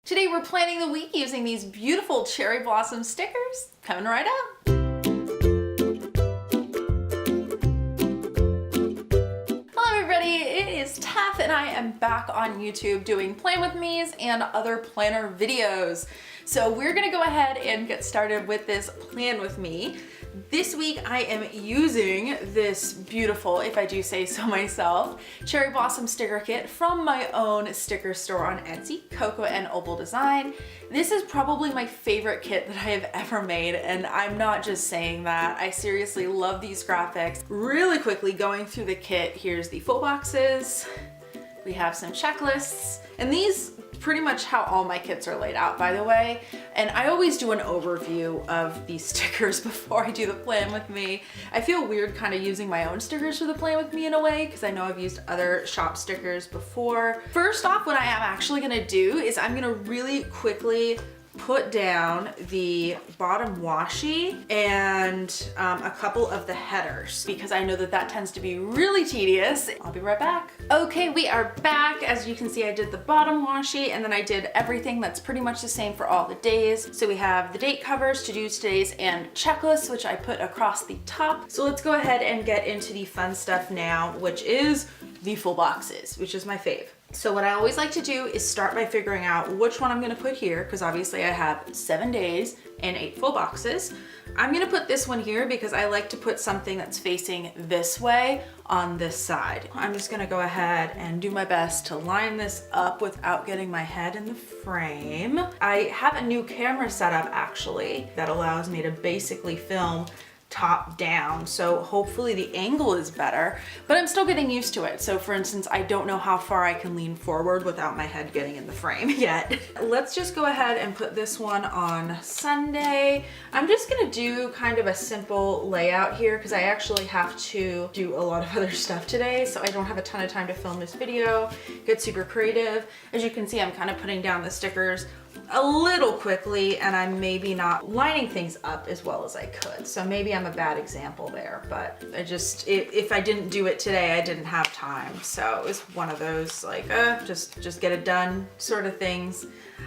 Today we're planning the week using these beautiful cherry blossom stickers. Coming right up. Hello everybody, it is Taff and I am back on YouTube doing Plan With Me's and other planner videos. So we're gonna go ahead and get started with this Plan With Me. This week I am using this beautiful, if I do say so myself, cherry blossom sticker kit from my own sticker store on Etsy, Cocoa and Opal Design. This is probably my favorite kit that I have ever made, and I'm not just saying that. I seriously love these graphics. Really quickly going through the kit, here's the full boxes. We have some checklists, and these pretty much how all my kits are laid out, by the way. And I always do an overview of these stickers before I do the Plan With Me. I feel weird kind of using my own stickers for the Plan With Me in a way, because I know I've used other shop stickers before. First off, what I am actually gonna do is I'm gonna really quickly put down the bottom washi and a couple of the headers, because I know that that tends to be really tedious. I'll be right back. Okay, we are back. As you can see, I did the bottom washi and then I did everything that's pretty much the same for all the days. So we have the date covers, to-dos, today's, and checklists, which I put across the top. So let's go ahead and get into the fun stuff now, which is the full boxes, which is my fave. So what I always like to do is start by figuring out which one I'm gonna put here, because obviously I have 7 days and 8 full boxes. I'm gonna put this one here because I like to put something that's facing this way on this side. I'm just gonna go ahead and do my best to line this up without getting my head in the frame. I have a new camera setup actually that allows me to basically film top down, so hopefully the angle is better, but I'm still getting used to it. So for instance, I don't know how far I can lean forward without my head getting in the frame yet. Let's just go ahead and put this one on Sunday. I'm just gonna do kind of a simple layout here because I actually have to do a lot of other stuff today, so I don't have a ton of time to film this video, get super creative. As you can see, I'm kind of putting down the stickers a little quickly, and I'm maybe not lining things up as well as I could. So maybe I'm a bad example there, but if I didn't do it today, I didn't have time. So it was one of those like, just get it done sort of things.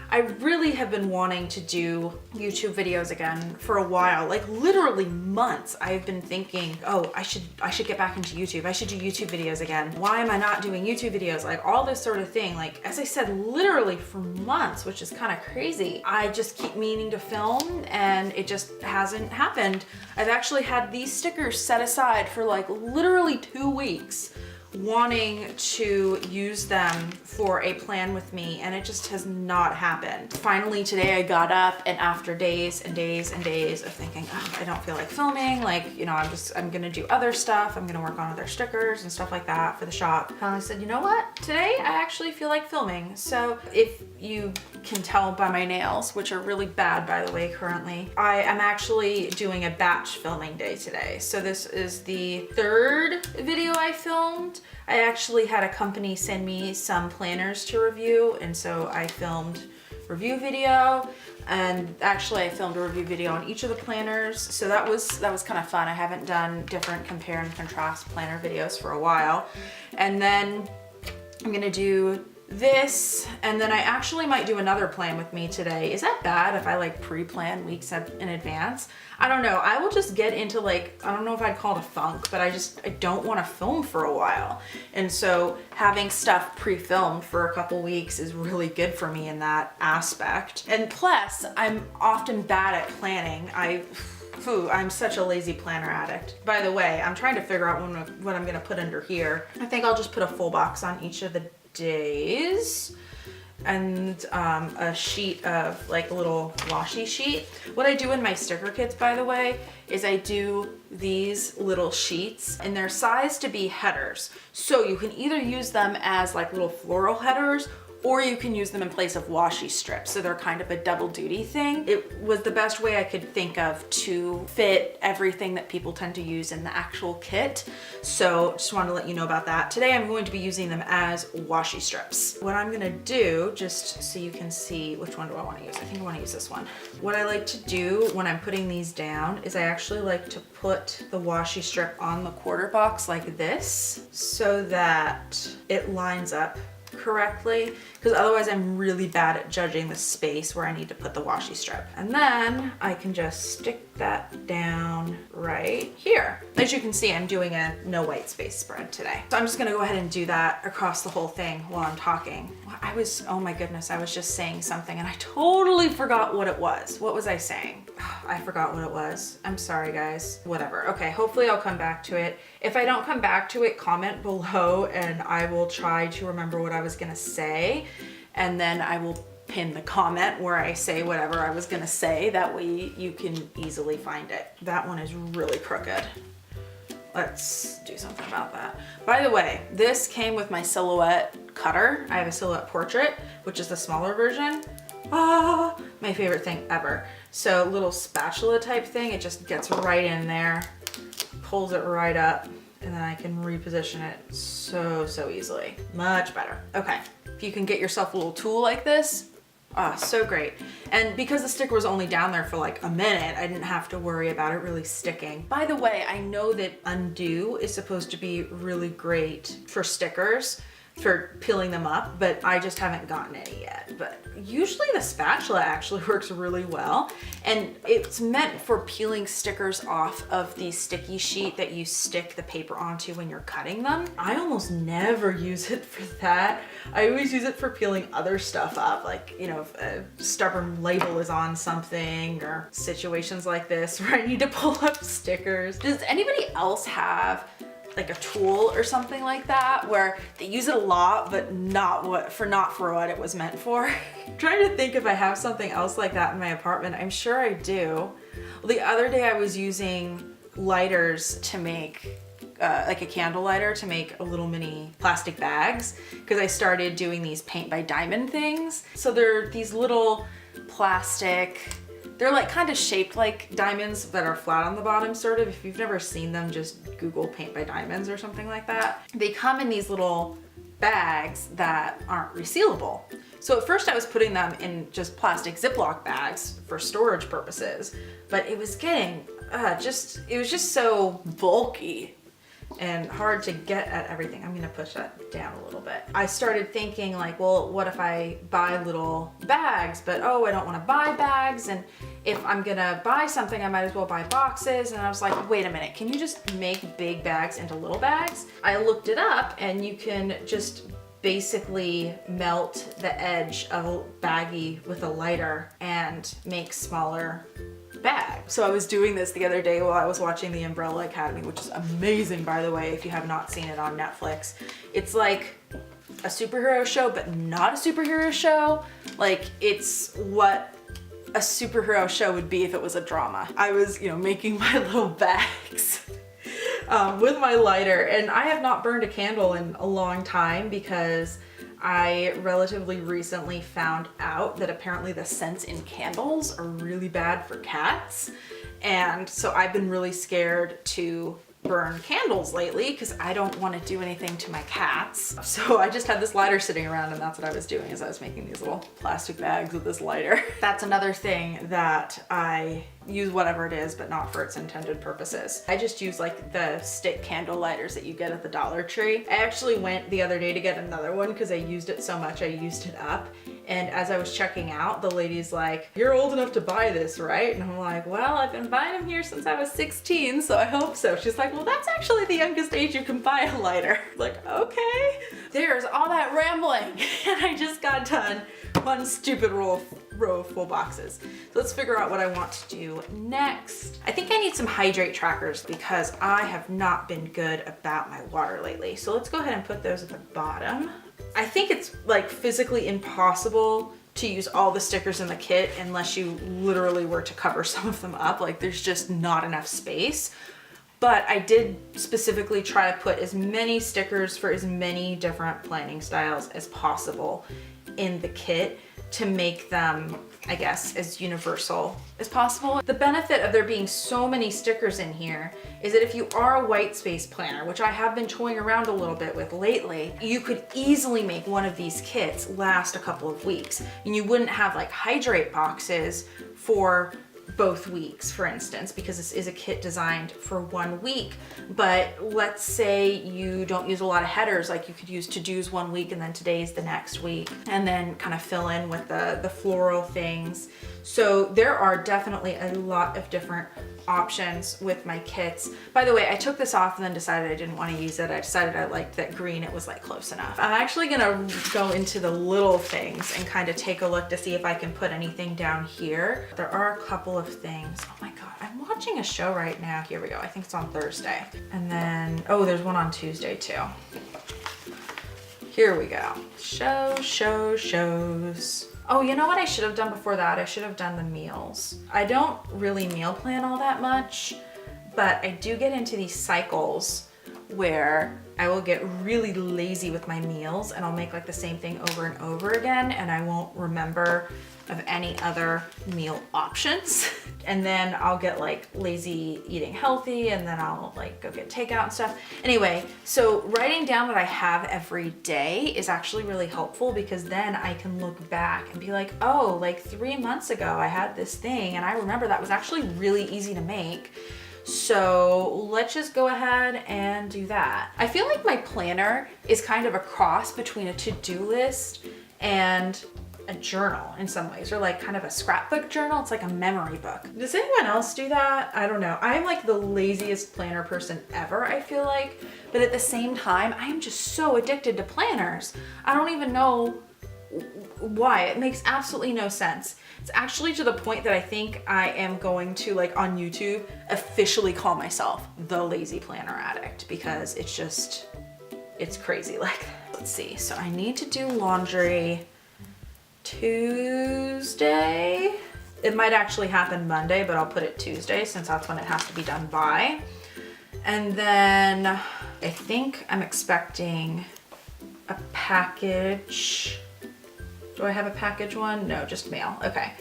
I really have been wanting to do YouTube videos again for a while, like literally months. I've been thinking, oh, I should get back into YouTube. I should do YouTube videos again. Why am I not doing YouTube videos? Like all this sort of thing. Like, as I said, literally for months, which is kind of crazy. I just keep meaning to film and it just hasn't happened. I've actually had these stickers set aside for like literally 2 weeks, wanting to use them for a Plan With Me, and it just has not happened. Finally today I got up, and after days and days and days of thinking, oh, I don't feel like filming, like, you know, I'm gonna do other stuff, I'm gonna work on other stickers and stuff like that for the shop. Finally said, you know what, today I actually feel like filming. So if you can tell by my nails, which are really bad by the way currently, I am actually doing a batch filming day today. So this is the 3rd video I filmed. I actually had a company send me some planners to review, and so I filmed review video, and actually I filmed a review video on each of the planners. So that was kind of fun. I haven't done different compare and contrast planner videos for a while. And then I'm gonna do this, and then I actually might do another Plan With Me today. Is that bad if I like pre-plan weeks in advance? I don't know. I will just get into like, I don't know if I'd call it a funk, but I don't want to film for a while. And so having stuff pre-filmed for a couple weeks is really good for me in that aspect. And plus, I'm often bad at planning. I'm such a lazy planner addict. By the way, I'm trying to figure out what I'm gonna put under here. I think I'll just put a full box on each of the days and a sheet of like a little washi sheet. What I do in my sticker kits, by the way, is I do these little sheets, and they're sized to be headers. So you can either use them as like little floral headers, or you can use them in place of washi strips. So they're kind of a double duty thing. It was the best way I could think of to fit everything that people tend to use in the actual kit. So just wanted to let you know about that. Today I'm going to be using them as washi strips. What I'm gonna do, just so you can see, which one do I wanna use? I think I wanna use this one. What I like to do when I'm putting these down is I actually like to put the washi strip on the quarter box like this, so that it lines up correctly, because otherwise I'm really bad at judging the space where I need to put the washi strip. And then I can just stick that down right here. As you can see, I'm doing a no white space spread today. So I'm just gonna go ahead and do that across the whole thing while I'm talking. Oh my goodness, I was just saying something and I totally forgot what it was. What was I saying? I forgot what it was. I'm sorry guys, whatever. Okay, hopefully I'll come back to it. If I don't come back to it, comment below and I will try to remember what I was gonna say. And then I will pin the comment where I say whatever I was gonna say. That way you can easily find it. That one is really crooked. Let's do something about that. By the way, this came with my silhouette cutter. I have a silhouette portrait, which is the smaller version. Ah, my favorite thing ever. So little spatula type thing, it just gets right in there, pulls it right up, and then I can reposition it so easily. Much better. Okay, if you can get yourself a little tool like this, so great. And because the sticker was only down there for like a minute, I didn't have to worry about it really sticking. By the way, I know that undo is supposed to be really great for stickers, for peeling them up, but I just haven't gotten any yet. But usually the spatula actually works really well. And it's meant for peeling stickers off of the sticky sheet that you stick the paper onto when you're cutting them. I almost never use it for that. I always use it for peeling other stuff up, like, you know, if a stubborn label is on something or situations like this where I need to pull up stickers. Does anybody else have like a tool or something like that where they use it a lot but not for what it was meant for? I'm trying to think if I have something else like that in my apartment. I'm sure I do. Well, the other day I was using lighters to make like a candle lighter to make a little mini plastic bags, because I started doing these paint by diamond things. So they're these little plastic, they're like kind of shaped like diamonds that are flat on the bottom, sort of. If you've never seen them, just Google paint by diamonds or something like that. They come in these little bags that aren't resealable. So at first I was putting them in just plastic Ziploc bags for storage purposes, but it was getting it was just so bulky and hard to get at everything. I'm gonna push that down a little bit. I started thinking like, well, what if I buy little bags? But oh, I don't wanna buy bags. And if I'm gonna buy something, I might as well buy boxes. And I was like, wait a minute, can you just make big bags into little bags? I looked it up and you can just basically melt the edge of a baggie with a lighter and make smaller bag. So I was doing this the other day while I was watching The Umbrella Academy, which is amazing, by the way, if you have not seen it on Netflix. It's like a superhero show, but not a superhero show. Like, it's what a superhero show would be if it was a drama. I was, making my little bags with my lighter, and I have not burned a candle in a long time because I relatively recently found out that apparently the scents in candles are really bad for cats. And so I've been really scared to burn candles lately because I don't want to do anything to my cats. So I just had this lighter sitting around, and that's what I was doing, is I was making these little plastic bags with this lighter. That's another thing that I use, whatever it is, but not for its intended purposes. I just use like the stick candle lighters that you get at the Dollar Tree. I actually went the other day to get another one because I used it so much I used it up. And as I was checking out, the lady's like, "You're old enough to buy this, right?" And I'm like, "Well, I've been buying them here since I was 16, so I hope so." She's like, "Well, that's actually the youngest age you can buy a lighter." Like, okay. There's all that rambling, and I just got done one stupid row of full boxes. So let's figure out what I want to do next. I think I need some hydrate trackers because I have not been good about my water lately. So let's go ahead and put those at the bottom. I think it's like physically impossible to use all the stickers in the kit unless you literally were to cover some of them up. Like, there's just not enough space. But I did specifically try to put as many stickers for as many different planning styles as possible in the kit to make them, I guess, as universal as possible. The benefit of there being so many stickers in here is that if you are a white space planner, which I have been toying around a little bit with lately, you could easily make one of these kits last a couple of weeks. And you wouldn't have like hydrate boxes for both weeks, for instance, because this is a kit designed for 1 week. But let's say you don't use a lot of headers, like you could use to-dos 1 week and then today's the next week, and then kind of fill in with the floral things. So there are definitely a lot of different options with my kits. By the way, I took this off and then decided I didn't want to use it. I decided I liked that green. It was like close enough. I'm actually gonna go into the little things and kind of take a look to see if I can put anything down here. There are a couple of things. Oh my God, I'm watching a show right now. Here we go. I think it's on Thursday. And then, oh, there's one on Tuesday too. Here we go. Shows. Oh, you know what I should have done before that? I should have done the meals. I don't really meal plan all that much, but I do get into these cycles where I will get really lazy with my meals and I'll make like the same thing over and over again, and I won't remember of any other meal options. And then I'll get like lazy eating healthy, and then I'll like go get takeout and stuff. Anyway, so writing down what I have every day is actually really helpful, because then I can look back and be like, oh, like 3 months ago I had this thing and I remember that was actually really easy to make. So let's just go ahead and do that. I feel like my planner is kind of a cross between a to-do list and a journal in some ways, or like kind of a scrapbook journal. It's like a memory book. Does anyone else do that? I don't know. I'm like the laziest planner person ever, I feel like. But at the same time, I'm just so addicted to planners. I don't even know why. It makes absolutely no sense. It's actually to the point that I think I am going to, like on YouTube, officially call myself the lazy planner addict, because it's crazy like that. Let's see. So I need to do laundry Tuesday. It might actually happen Monday, but I'll put it Tuesday since that's when it has to be done by. And then I think I'm expecting a package. Do I have a package one? No, just mail. Okay,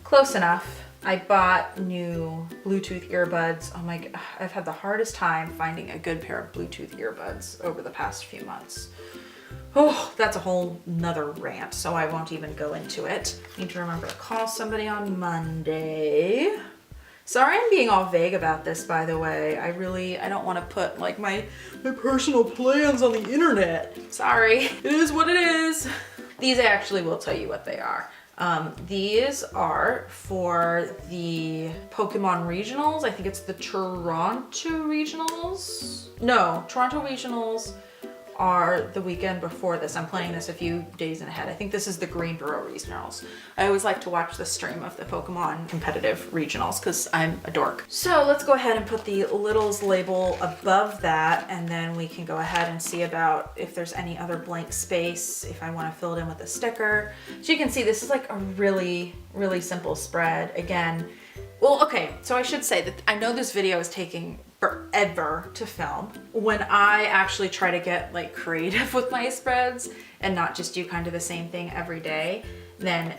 close enough. I bought new Bluetooth earbuds. Oh my God, I've had the hardest time finding a good pair of Bluetooth earbuds over the past few months. Oh, that's a whole nother rant, so I won't even go into it. Need to remember to call somebody on Monday. Sorry I'm being all vague about this, by the way. I don't want to put like my personal plans on the internet. Sorry, it is what it is. These I actually will tell you what they are. These are for the Pokemon Regionals. I think it's the Toronto Regionals. No, Toronto Regionals are the weekend before this. I'm playing this a few days in ahead. I think this is the Greenboro Regionals. I always like to watch the stream of the Pokemon competitive regionals because I'm a dork. So let's go ahead and put the Littles label above that, and then we can go ahead and see about if there's any other blank space, if I want to fill it in with a sticker. So you can see this is like a really, really simple spread. Again, well, okay, so I should say that I know this video is taking forever to film. When I actually try to get like creative with my spreads and not just do kind of the same thing every day, then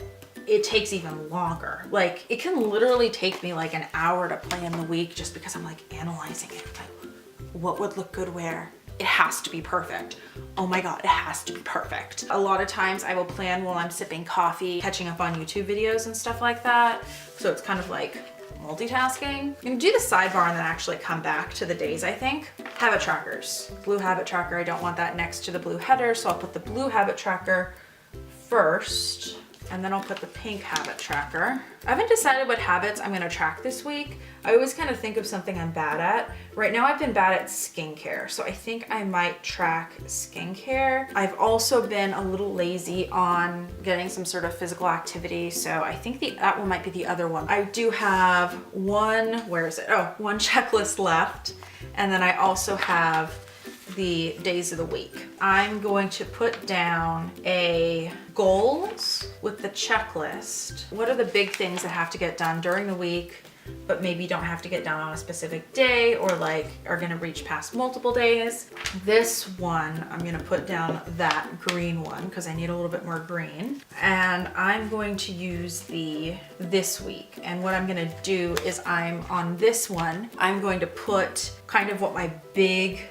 it takes even longer. Like it can literally take me like an hour to plan the week just because I'm like analyzing it. Like what would look good where? It has to be perfect. Oh my God, it has to be perfect. A lot of times I will plan while I'm sipping coffee, catching up on YouTube videos and stuff like that. So it's kind of like multitasking. You can do the sidebar and then actually come back to the days, I think. Habit trackers. Blue habit tracker, I don't want that next to the blue header, so I'll put the blue habit tracker first, and then I'll put the pink habit tracker. I haven't decided what habits I'm gonna track this week. I always kind of think of something I'm bad at. Right now I've been bad at skincare, so I think I might track skincare. I've also been a little lazy on getting some sort of physical activity, so I think that one might be the other one. I do have one, where is it? Oh, one checklist left, and then I also have the days of the week. I'm going to put down a goals with the checklist. What are the big things that have to get done during the week, but maybe don't have to get done on a specific day, or like are gonna reach past multiple days? This one, I'm gonna put down that green one because I need a little bit more green. And I'm going to use the this week. And what I'm gonna do is on this one, I'm going to put kind of what my big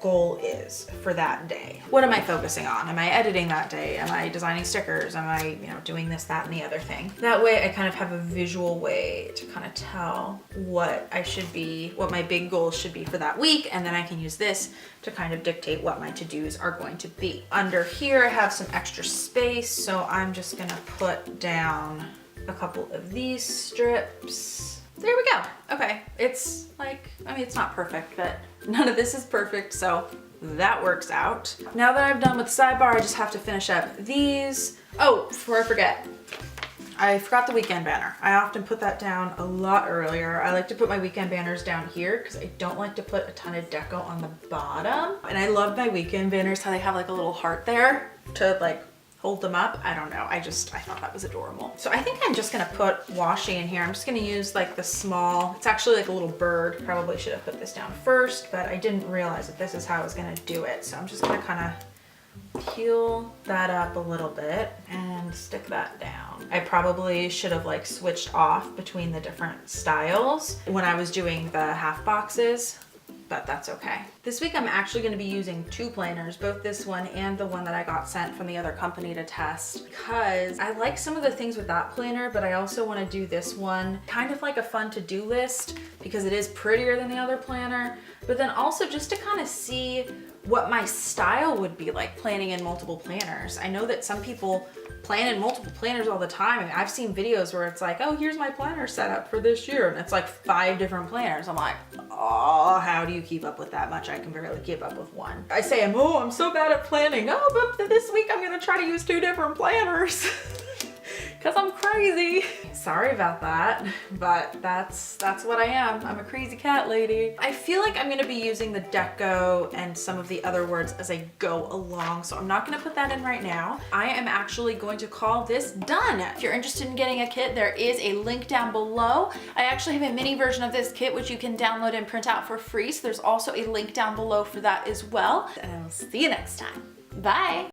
goal is for that day. What am I focusing on? Am I editing that day? Am I designing stickers? Am I, doing this, that, and the other thing? That way I kind of have a visual way to kind of tell what my big goals should be for that week. And then I can use this to kind of dictate what my to-dos are going to be. Under here, I have some extra space. So I'm just gonna put down a couple of these strips. There we go. Okay, it's like, it's not perfect, but none of this is perfect, so that works out. Now that I'm done with the sidebar, I just have to finish up these. Oh, before I forget, I forgot the weekend banner. I often put that down a lot earlier. I like to put my weekend banners down here because I don't like to put a ton of deco on the bottom. And I love my weekend banners, how they have like a little heart there to like hold them up. I don't know. I thought that was adorable. So I think I'm just gonna put washi in here. I'm just gonna use like the small, it's actually like a little bird. Probably should have put this down first, but I didn't realize that this is how I was gonna do it. So I'm just gonna kind of peel that up a little bit and stick that down. I probably should have like switched off between the different styles when I was doing the half boxes, but that's okay. This week I'm actually gonna be using 2 planners, both this one and the one that I got sent from the other company to test, because I like some of the things with that planner, but I also wanna do this one kind of like a fun to-do list because it is prettier than the other planner, but then also just to kind of see what my style would be like planning in multiple planners. I know that some people plan in multiple planners all the time. I mean, I've seen videos where it's like, oh, here's my planner setup for this year. And it's like 5 different planners. I'm like, oh, how do you keep up with that much? I can barely keep up with one. I say, I'm so bad at planning. Oh, but this week I'm gonna try to use 2 different planners. Cause I'm crazy. Sorry about that, but that's what I am. I'm a crazy cat lady. I feel like I'm gonna be using the deco and some of the other words as I go along, so I'm not gonna put that in right now. I am actually going to call this done. If you're interested in getting a kit, there is a link down below. I actually have a mini version of this kit which you can download and print out for free, so there's also a link down below for that as well. And I will see you next time. Bye.